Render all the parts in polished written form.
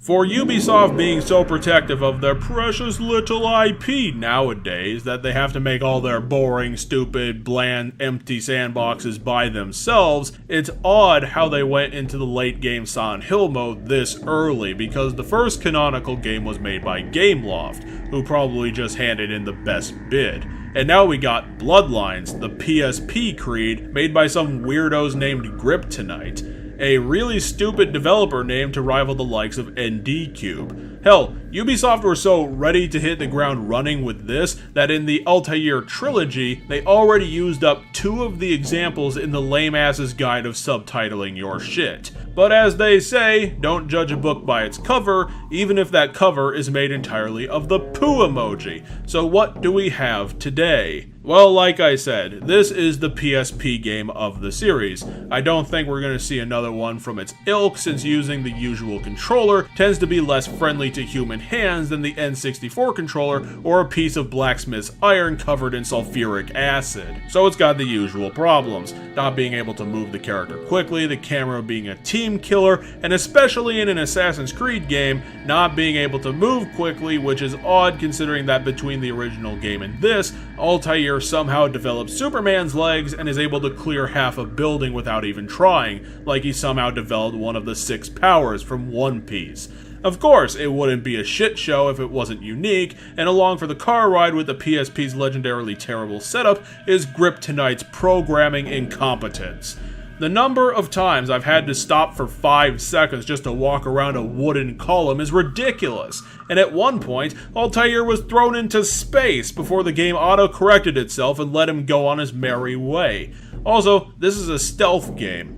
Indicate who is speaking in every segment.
Speaker 1: For Ubisoft being so protective of their precious little IP nowadays that they have to make all their boring, stupid, bland, empty sandboxes by themselves, it's odd how they went into the late game Silent Hill mode this early, because the first canonical game was made by Gameloft, who probably just handed in the best bid. And now we got Bloodlines, the PSP creed, made by some weirdos named Griptonite. A really stupid developer name to rival the likes of ND Cube. Hell, Ubisoft were so ready to hit the ground running with this that in the Altair trilogy, they already used up 2 of the examples in the lame ass's guide of subtitling your shit. But as they say, don't judge a book by its cover, even if that cover is made entirely of the poo emoji. So what do we have today? Well, like I said, this is the PSP game of the series. I don't think we're going to see another one from its ilk, since using the usual controller tends to be less friendly to human hands than the N64 controller or a piece of blacksmith's iron covered in sulfuric acid. So it's got the usual problems, not being able to move the character quickly, the camera being a team killer, and especially in an Assassin's Creed game, not being able to move quickly, which is odd considering that between the original game and this, Altair somehow developed Superman's legs and is able to clear half a building without even trying, like he somehow developed one of the 6 powers from One Piece. Of course, it wouldn't be a shit show if it wasn't unique, and along for the car ride with the PSP's legendarily terrible setup is Griptonite's programming incompetence. The number of times I've had to stop for 5 seconds just to walk around a wooden column is ridiculous, and at one point, Altair was thrown into space before the game auto-corrected itself and let him go on his merry way. Also, this is a stealth game.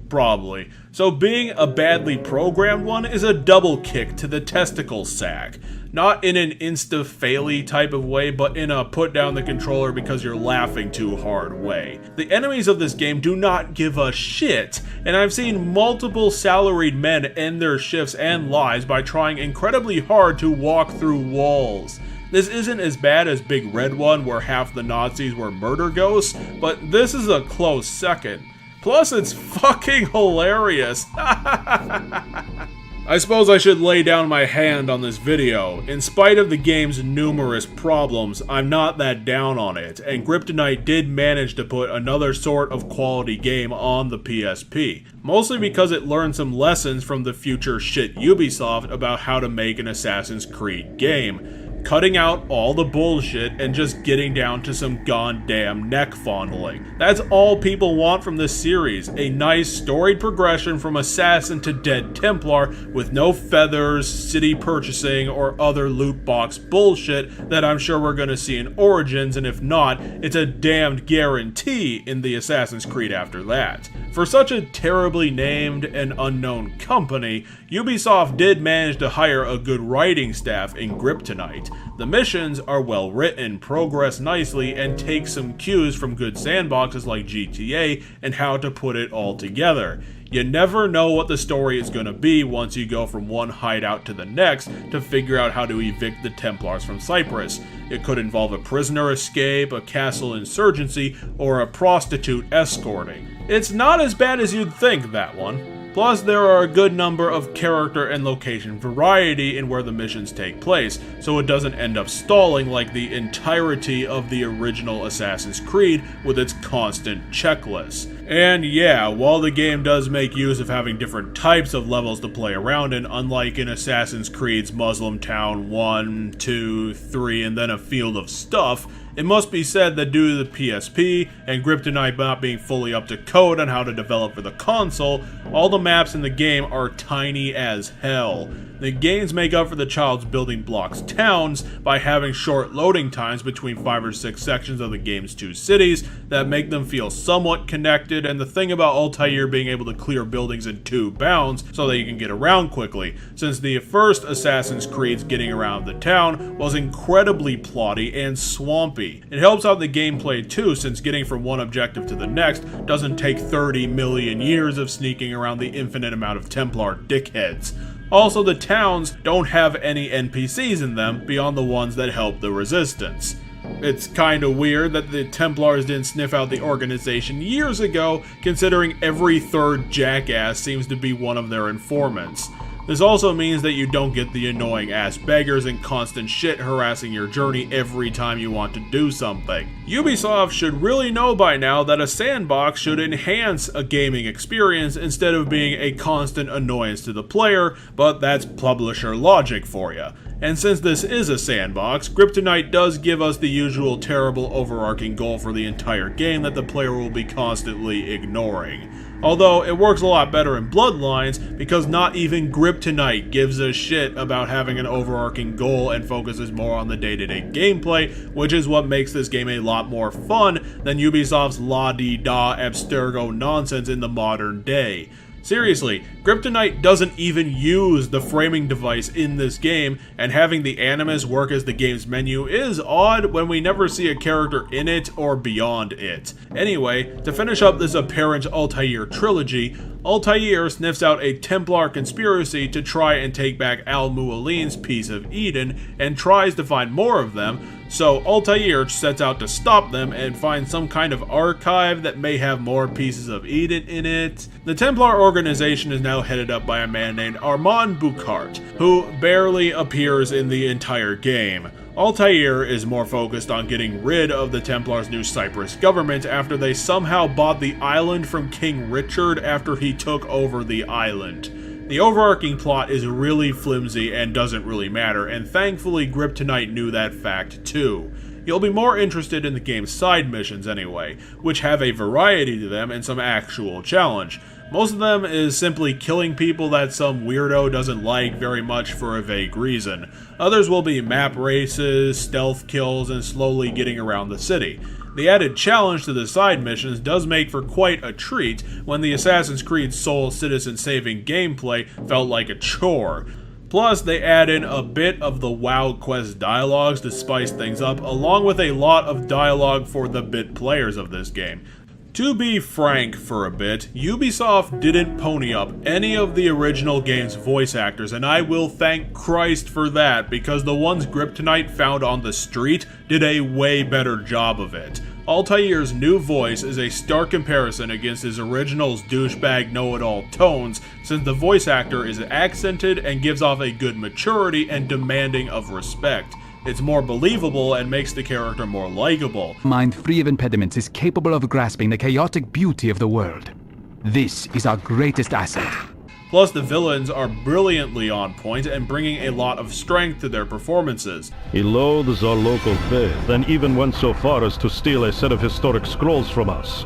Speaker 1: Probably. So being a badly programmed one is a double kick to the testicle sack. Not in an insta-faily type of way, but in a put down the controller because you're laughing too hard way. The enemies of this game do not give a shit, and I've seen multiple salaried men end their shifts and lives by trying incredibly hard to walk through walls. This isn't as bad as Big Red One, where half the Nazis were murder ghosts, but this is a close second. Plus, it's fucking hilarious. I suppose I should lay down my hand on this video. In spite of the game's numerous problems, I'm not that down on it, and Griptonite did manage to put another sort of quality game on the PSP. Mostly because it learned some lessons from the future shit Ubisoft about how to make an Assassin's Creed game. Cutting out all the bullshit and just getting down to some goddamn neck fondling. That's all people want from this series, a nice storied progression from assassin to dead Templar with no feathers, city purchasing, or other loot box bullshit that I'm sure we're gonna see in Origins, and if not, it's a damned guarantee in the Assassin's Creed after that. For such a terribly named and unknown company, Ubisoft did manage to hire a good writing staff in Griptonite. The missions are well written, progress nicely, and take some cues from good sandboxes like GTA and how to put it all together. You never know what the story is going to be once you go from one hideout to the next to figure out how to evict the Templars from Cyprus. It could involve a prisoner escape, a castle insurgency, or a prostitute escorting. It's not as bad as you'd think, that one. Plus, there are a good number of character and location variety in where the missions take place, so it doesn't end up stalling like the entirety of the original Assassin's Creed with its constant checklist. And yeah, while the game does make use of having different types of levels to play around in, unlike in Assassin's Creed's Muslim Town 1, 2, 3, and then a field of stuff, it must be said that due to the PSP and Griptonite not being fully up to code on how to develop for the console, all the maps in the game are tiny as hell. The games make up for the child's building blocks towns by having short loading times between 5 or 6 sections of the game's 2 cities that make them feel somewhat connected, and the thing about Altair being able to clear buildings in 2 bounds so that you can get around quickly, since the first Assassin's Creed's getting around the town was incredibly plotty and swampy. It helps out the gameplay too, since getting from one objective to the next doesn't take 30 million years of sneaking around the infinite amount of Templar dickheads. Also, the towns don't have any NPCs in them beyond the ones that help the resistance. It's kinda weird that the Templars didn't sniff out the organization years ago, considering every third jackass seems to be one of their informants. This also means that you don't get the annoying ass beggars and constant shit harassing your journey every time you want to do something. Ubisoft should really know by now that a sandbox should enhance a gaming experience instead of being a constant annoyance to the player, but that's publisher logic for you. And since this is a sandbox, Griptonite does give us the usual terrible overarching goal for the entire game that the player will be constantly ignoring. Although it works a lot better in Bloodlines because not even Griptonite gives a shit about having an overarching goal and focuses more on the day-to-day gameplay, which is what makes this game a lot more fun than Ubisoft's la-di-da abstergo nonsense in the modern day. Seriously, Griptonite doesn't even use the framing device in this game, and having the animus work as the game's menu is odd when we never see a character in it or beyond it. Anyway, to finish up this apparent Altair trilogy, Altair sniffs out a Templar conspiracy to try and take back Al-Mualin's piece of Eden, and tries to find more of them, so Altair sets out to stop them and find some kind of archive that may have more pieces of Eden in it. The Templar organization is now headed up by a man named Armand Bucart, who barely appears in the entire game. Altair is more focused on getting rid of the Templars' New Cyprus government after they somehow bought the island from King Richard after he took over the island. The overarching plot is really flimsy and doesn't really matter, and thankfully Griptonite knew that fact too. You'll be more interested in the game's side missions anyway, which have a variety to them and some actual challenge. Most of them is simply killing people that some weirdo doesn't like very much for a vague reason. Others will be map races, stealth kills, and slowly getting around the city. The added challenge to the side missions does make for quite a treat when the Assassin's Creed Soul citizen saving gameplay felt like a chore. Plus, they add in a bit of the WoW quest dialogues to spice things up, along with a lot of dialogue for the bit players of this game. To be frank for a bit, Ubisoft didn't pony up any of the original game's voice actors, and I will thank Christ for that, because the ones Griptonite found on the street did a way better job of it. Altair's new voice is a stark comparison against his original's douchebag know-it-all tones, since the voice actor is accented and gives off a good maturity and demanding of respect. It's more believable and makes the character more likable.
Speaker 2: Mind free of impediments is capable of grasping the chaotic beauty of the world. This is our greatest asset.
Speaker 1: Plus, the villains are brilliantly on point and bringing a lot of strength to their performances.
Speaker 3: He loathes our local faith and even went so far as to steal a set of historic scrolls from us,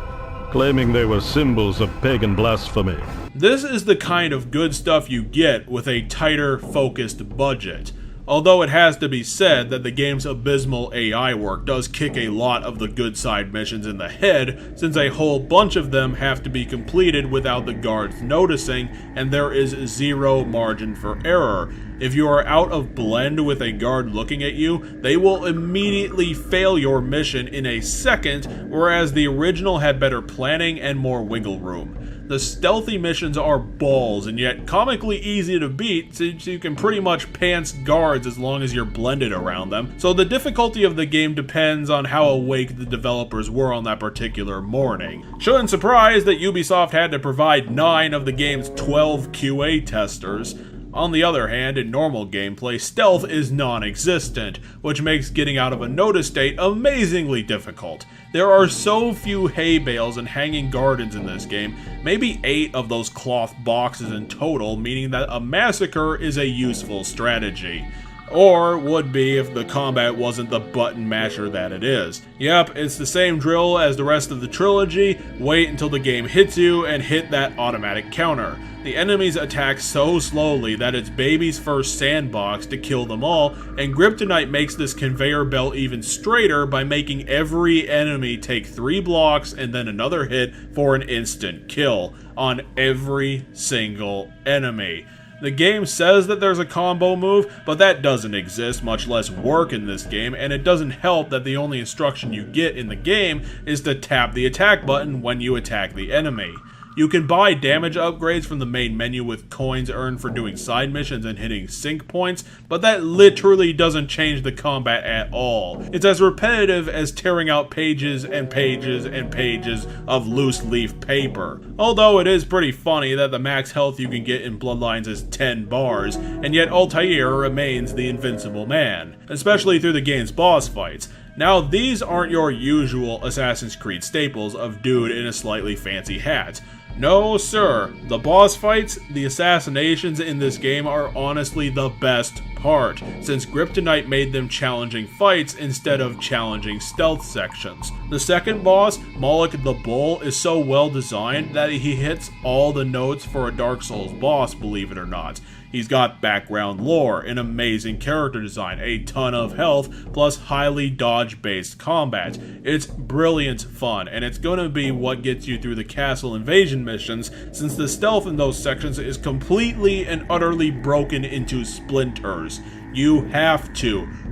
Speaker 3: claiming they were symbols of pagan blasphemy.
Speaker 1: This is the kind of good stuff you get with a tighter, focused budget. Although it has to be said that the game's abysmal AI work does kick a lot of the good side missions in the head, since a whole bunch of them have to be completed without the guards noticing, and there is zero margin for error. If you are out of blend with a guard looking at you, they will immediately fail your mission in a second, whereas the original had better planning and more wiggle room. The stealthy missions are balls, and yet comically easy to beat, since you can pretty much pants guards as long as you're blended around them, so the difficulty of the game depends on how awake the developers were on that particular morning. Shouldn't surprise that Ubisoft had to provide 9 of the game's 12 QA testers. On the other hand, in normal gameplay, stealth is non-existent, which makes getting out of a notice state amazingly difficult. There are so few hay bales and hanging gardens in this game, maybe 8 of those cloth boxes in total, meaning that a massacre is a useful strategy. Or would be if the combat wasn't the button masher that it is. Yep, it's the same drill as the rest of the trilogy. Wait until the game hits you and hit that automatic counter. The enemies attack so slowly that it's baby's first sandbox to kill them all, and Griptonite makes this conveyor belt even straighter by making every enemy take 3 blocks and then another hit for an instant kill on every single enemy. The game says that there's a combo move, but that doesn't exist, much less work in this game, and it doesn't help that the only instruction you get in the game is to tap the attack button when you attack the enemy. You can buy damage upgrades from the main menu with coins earned for doing side missions and hitting sync points, but that literally doesn't change the combat at all. It's as repetitive as tearing out pages and pages and pages of loose leaf paper. Although it is pretty funny that the max health you can get in Bloodlines is 10 bars, and yet Altair remains the invincible man, especially through the game's boss fights. Now, these aren't your usual Assassin's Creed staples of dude in a slightly fancy hat. No sir, the boss fights, the assassinations in this game are honestly the best part, since Griptonite made them challenging fights instead of challenging stealth sections. The second boss, Moloch the Bull, is so well designed that he hits all the notes for a Dark Souls boss, believe it or not. He's got background lore, an amazing character design, a ton of health, plus highly dodge-based combat. It's brilliant fun, and it's gonna be what gets you through the castle invasion missions, since the stealth in those sections is completely and utterly broken into splinters. You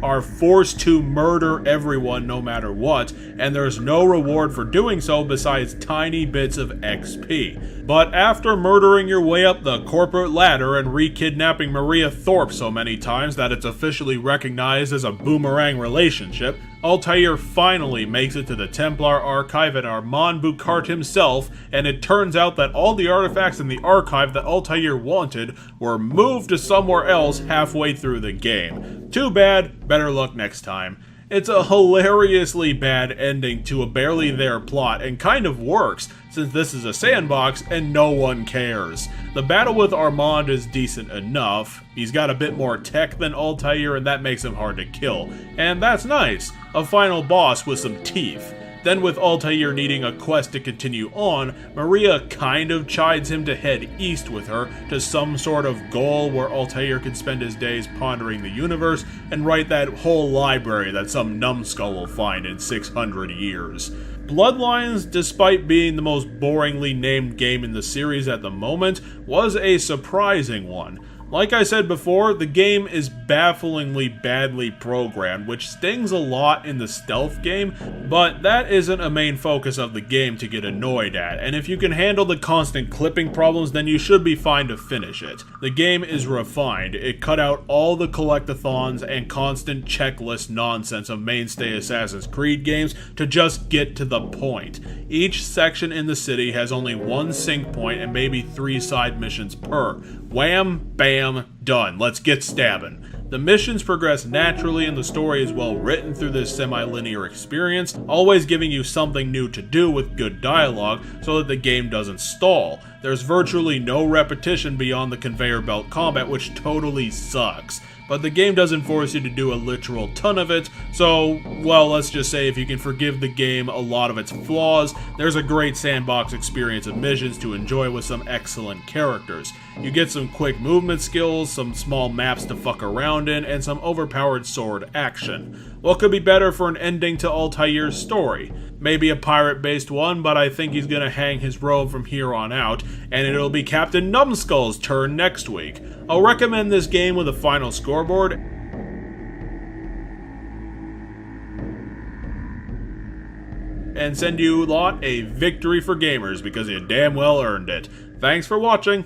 Speaker 1: are forced to murder everyone no matter what, and there's no reward for doing so besides tiny bits of XP. But after murdering your way up the corporate ladder and re-kidnapping Maria Thorpe so many times that it's officially recognized as a boomerang relationship, Altair finally makes it to the Templar archive and Armand Bucart himself, and it turns out that all the artifacts in the archive that Altair wanted were moved to somewhere else halfway through the game. Too bad, better luck next time. It's a hilariously bad ending to a barely there plot, and kind of works, since this is a sandbox and no one cares. The battle with Armand is decent enough. He's got a bit more tech than Altair, and that makes him hard to kill. And that's nice. A final boss with some teeth. Then with Altair needing a quest to continue on, Maria kind of chides him to head east with her to some sort of goal where Altair can spend his days pondering the universe and write that whole library that some numbskull will find in 600 years. Bloodlines, despite being the most boringly named game in the series at the moment, was a surprising one. Like I said before, the game is bafflingly badly programmed, which stings a lot in the stealth game, but that isn't a main focus of the game to get annoyed at, and if you can handle the constant clipping problems, then you should be fine to finish it. The game is refined. It cut out all the collectathons and constant checklist nonsense of mainstay Assassin's Creed games to just get to the point. Each section in the city has only one sync point and maybe 3 side missions per. Wham, bam, done. Let's get stabbing. The missions progress naturally and the story is well written through this semi-linear experience, always giving you something new to do with good dialogue so that the game doesn't stall. There's virtually no repetition beyond the conveyor belt combat, which totally sucks. But the game doesn't force you to do a literal ton of it, so, well, let's just say if you can forgive the game a lot of its flaws, there's a great sandbox experience of missions to enjoy with some excellent characters. You get some quick movement skills, some small maps to fuck around in, and some overpowered sword action. What could be better for an ending to Altair's story? Maybe a pirate-based one, but I think he's gonna hang his robe from here on out, and it'll be Captain Numbskull's turn next week. I'll recommend this game with a final scoreboard, and send you lot a victory for gamers because you damn well earned it. Thanks for watching.